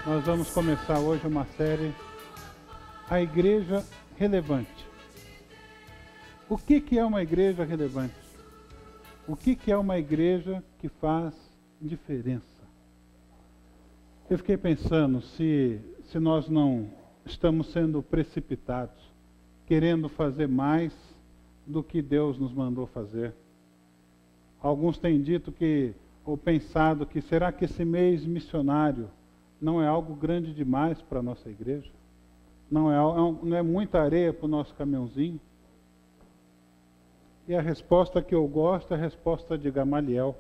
Nós vamos começar hoje uma série, A Igreja Relevante. O que é uma igreja relevante? O que é uma igreja que faz diferença? Eu fiquei pensando se nós não estamos sendo precipitados, querendo fazer mais do que Deus nos mandou fazer. Alguns têm dito ou pensado que será que esse mês missionário não é algo grande demais para a nossa igreja? Não é muita areia para o nosso caminhãozinho? E a resposta que eu gosto é a resposta de Gamaliel,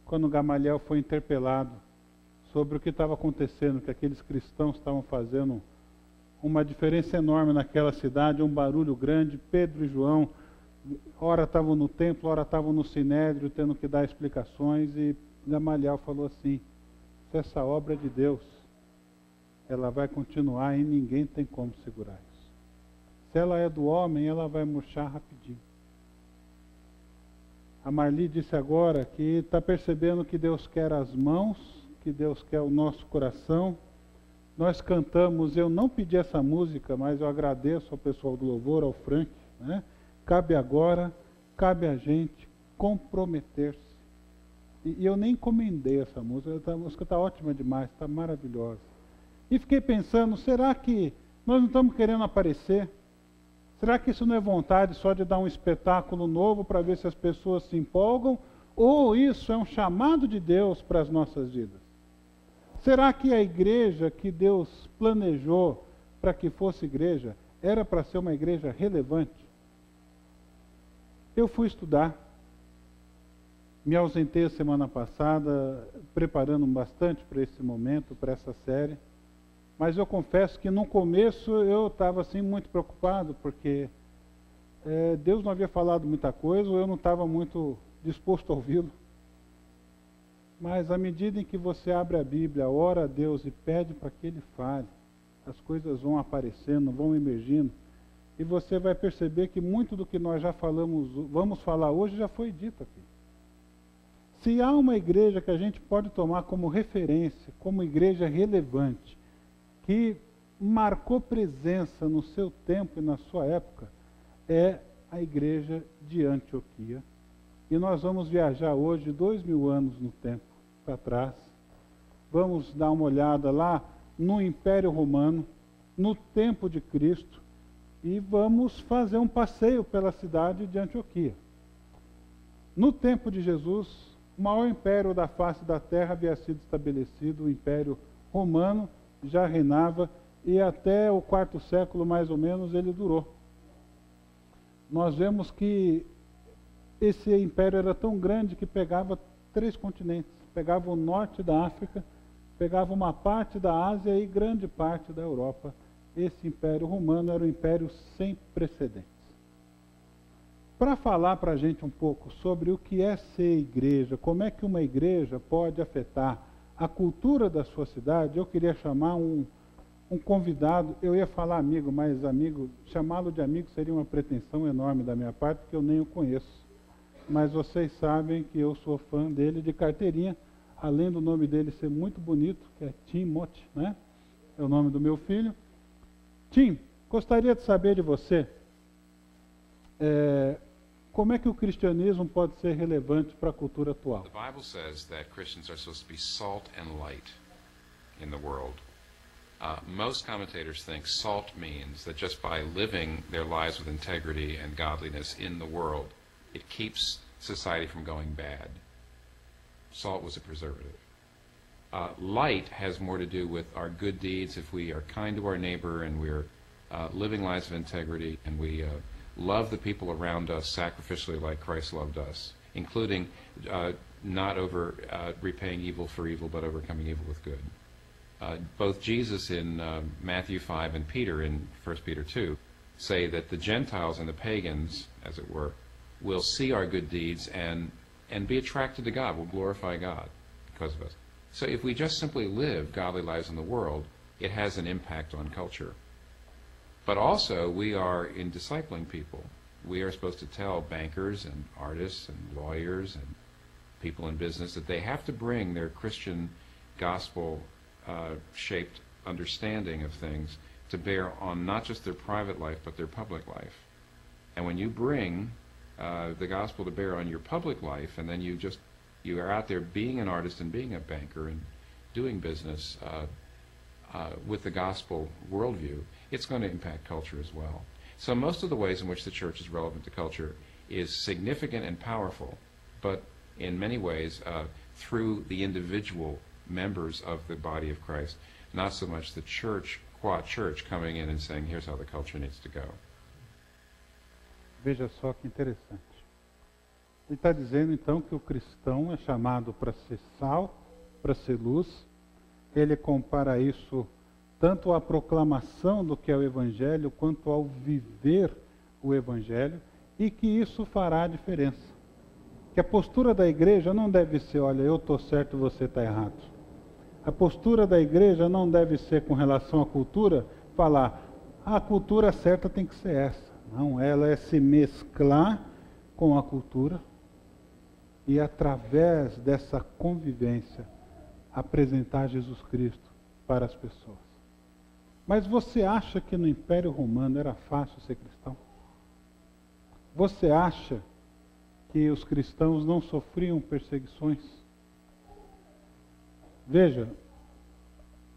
quando Gamaliel foi interpelado sobre o que estava acontecendo, que aqueles cristãos estavam fazendo uma diferença enorme naquela cidade, um barulho grande. Pedro e João, ora estavam no templo, ora estavam no sinédrio, tendo que dar explicações, e Gamaliel falou assim: se essa obra é de Deus, ela vai continuar e ninguém tem como segurar isso. Se ela é do homem, ela vai murchar rapidinho. A Marli disse agora que está percebendo que Deus quer as mãos, que Deus quer o nosso coração. Nós cantamos, eu não pedi essa música, mas eu agradeço ao pessoal do louvor, ao Frank, né? Cabe agora, cabe a gente comprometer-se. E eu nem encomendei essa música, a música está ótima demais, está maravilhosa. E fiquei pensando, será que nós não estamos querendo aparecer? Será que isso não é vontade só de dar um espetáculo novo para ver se as pessoas se empolgam? Ou isso é um chamado de Deus para as nossas vidas? Será que a igreja que Deus planejou para que fosse igreja, era para ser uma igreja relevante? Eu fui estudar. Me ausentei a semana passada, preparando bastante para esse momento, para essa série. Mas eu confesso que no começo eu estava assim muito preocupado, porque Deus não havia falado muita coisa, ou eu não estava muito disposto a ouvi-lo. Mas à medida em que você abre a Bíblia, ora a Deus e pede para que Ele fale, as coisas vão aparecendo, vão emergindo, e você vai perceber que muito do que nós já vamos falar hoje, já foi dito aqui. Se há uma igreja que a gente pode tomar como referência, como igreja relevante, que marcou presença no seu tempo e na sua época, é a igreja de Antioquia. E nós vamos viajar hoje 2000 anos no tempo para trás. Vamos dar uma olhada lá no Império Romano, no tempo de Cristo, e vamos fazer um passeio pela cidade de Antioquia. No tempo de Jesus, o maior império da face da terra havia sido estabelecido, o Império Romano já reinava, e até o quarto século, mais ou menos, ele durou. Nós vemos que esse império era tão grande que pegava 3 continentes. Pegava o norte da África, pegava uma parte da Ásia e grande parte da Europa. Esse Império Romano era um império sem precedentes. Para falar para a gente um pouco sobre o que é ser igreja, como é que uma igreja pode afetar a cultura da sua cidade, eu queria chamar um convidado. Eu ia falar amigo, mas chamá-lo de amigo seria uma pretensão enorme da minha parte, porque eu nem o conheço. Mas vocês sabem que eu sou fã dele de carteirinha, além do nome dele ser muito bonito, que é Timothy, né? É o nome do meu filho. Tim, gostaria de saber de você, como é que o cristianismo pode ser relevante para a cultura atual? The Bible says that Christians are supposed to be salt and light in the world. Most commentators think salt means that just by living their lives with integrity and godliness in the world, it keeps society from going bad. Salt was a preservative. Light has more to do with our good deeds. If we are kind to our neighbor and we're living lives of integrity and we love the people around us sacrificially like Christ loved us, including not repaying evil for evil, but overcoming evil with good. Both Jesus in Matthew 5 and Peter in 1 Peter 2 say that the Gentiles and the pagans, as it were, will see our good deeds and be attracted to God, will glorify God because of us. So if we just simply live godly lives in the world, it has an impact on culture. But also, we are in discipling people. We are supposed to tell bankers and artists and lawyers and people in business that they have to bring their Christian gospel shaped understanding of things to bear on not just their private life, but their public life. And when you bring the gospel to bear on your public life, and then you are out there being an artist and being a banker and doing business with the gospel worldview, it's going to impact culture as well. So most of the ways in which the church is relevant to culture is significant and powerful, but in many ways through the individual members of the body of Christ, not so much the church, qua church, coming in and saying, here's how the culture needs to go. Veja só que interessante. Ele está dizendo então que o cristão é chamado para ser sal, para ser luz. Ele compara isso tanto à proclamação do que é o Evangelho, quanto ao viver o Evangelho, e que isso fará a diferença. Que a postura da igreja não deve ser, olha, eu estou certo e você está errado. A postura da igreja não deve ser, com relação à cultura, falar, a cultura certa tem que ser essa. Não, ela é se mesclar com a cultura e, através dessa convivência, apresentar Jesus Cristo para as pessoas. Mas você acha que no Império Romano era fácil ser cristão? Você acha que os cristãos não sofriam perseguições? Veja,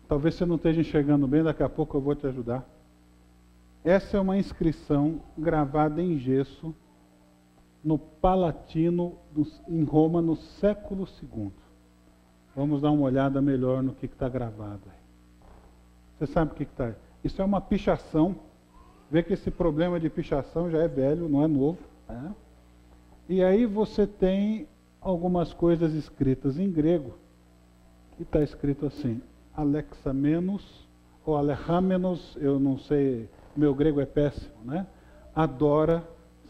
talvez você não esteja enxergando bem, daqui a pouco eu vou te ajudar. Essa é uma inscrição gravada em gesso no Palatino, em Roma, no século II. Vamos dar uma olhada melhor no que está gravado aí. Você sabe o que está aí? Isso é uma pichação. Vê que esse problema de pichação já é velho, não é novo. Né? E aí você tem algumas coisas escritas em grego, que está escrito assim, Alexamenos, ou Alejamenos, eu não sei, meu grego é péssimo, né? Adora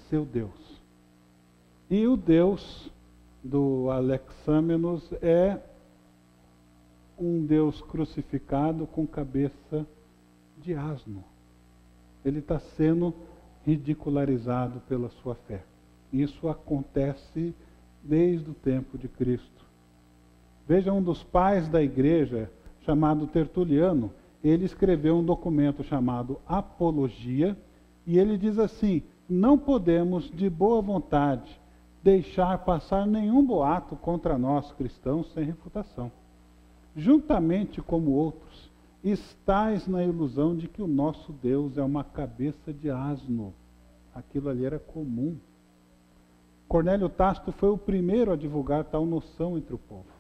seu Deus. E o Deus do Alexamenos é um Deus crucificado com cabeça de asno. Ele está sendo ridicularizado pela sua fé. Isso acontece desde o tempo de Cristo. Veja, um dos pais da igreja, chamado Tertuliano, ele escreveu um documento chamado Apologia, e ele diz assim, não podemos, de boa vontade, deixar passar nenhum boato contra nós, cristãos, sem refutação. Juntamente como outros, estais na ilusão de que o nosso Deus é uma cabeça de asno. Aquilo ali era comum. Cornélio Tácito foi o primeiro a divulgar tal noção entre o povo.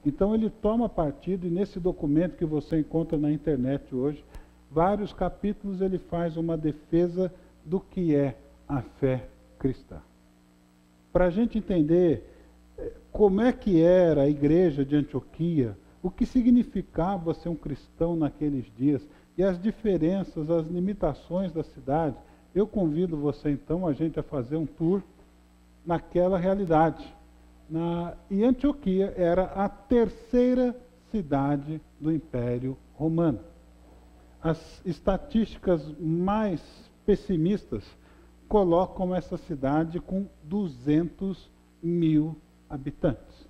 Então ele toma partido, e nesse documento que você encontra na internet hoje, vários capítulos ele faz uma defesa do que é a fé cristã. Para a gente entender como é que era a igreja de Antioquia, o que significava ser um cristão naqueles dias, e as diferenças, as limitações da cidade, eu convido você então a gente a fazer um tour naquela realidade. E Antioquia era a terceira cidade do Império Romano. As estatísticas mais pessimistas colocam essa cidade com 200 mil habitantes.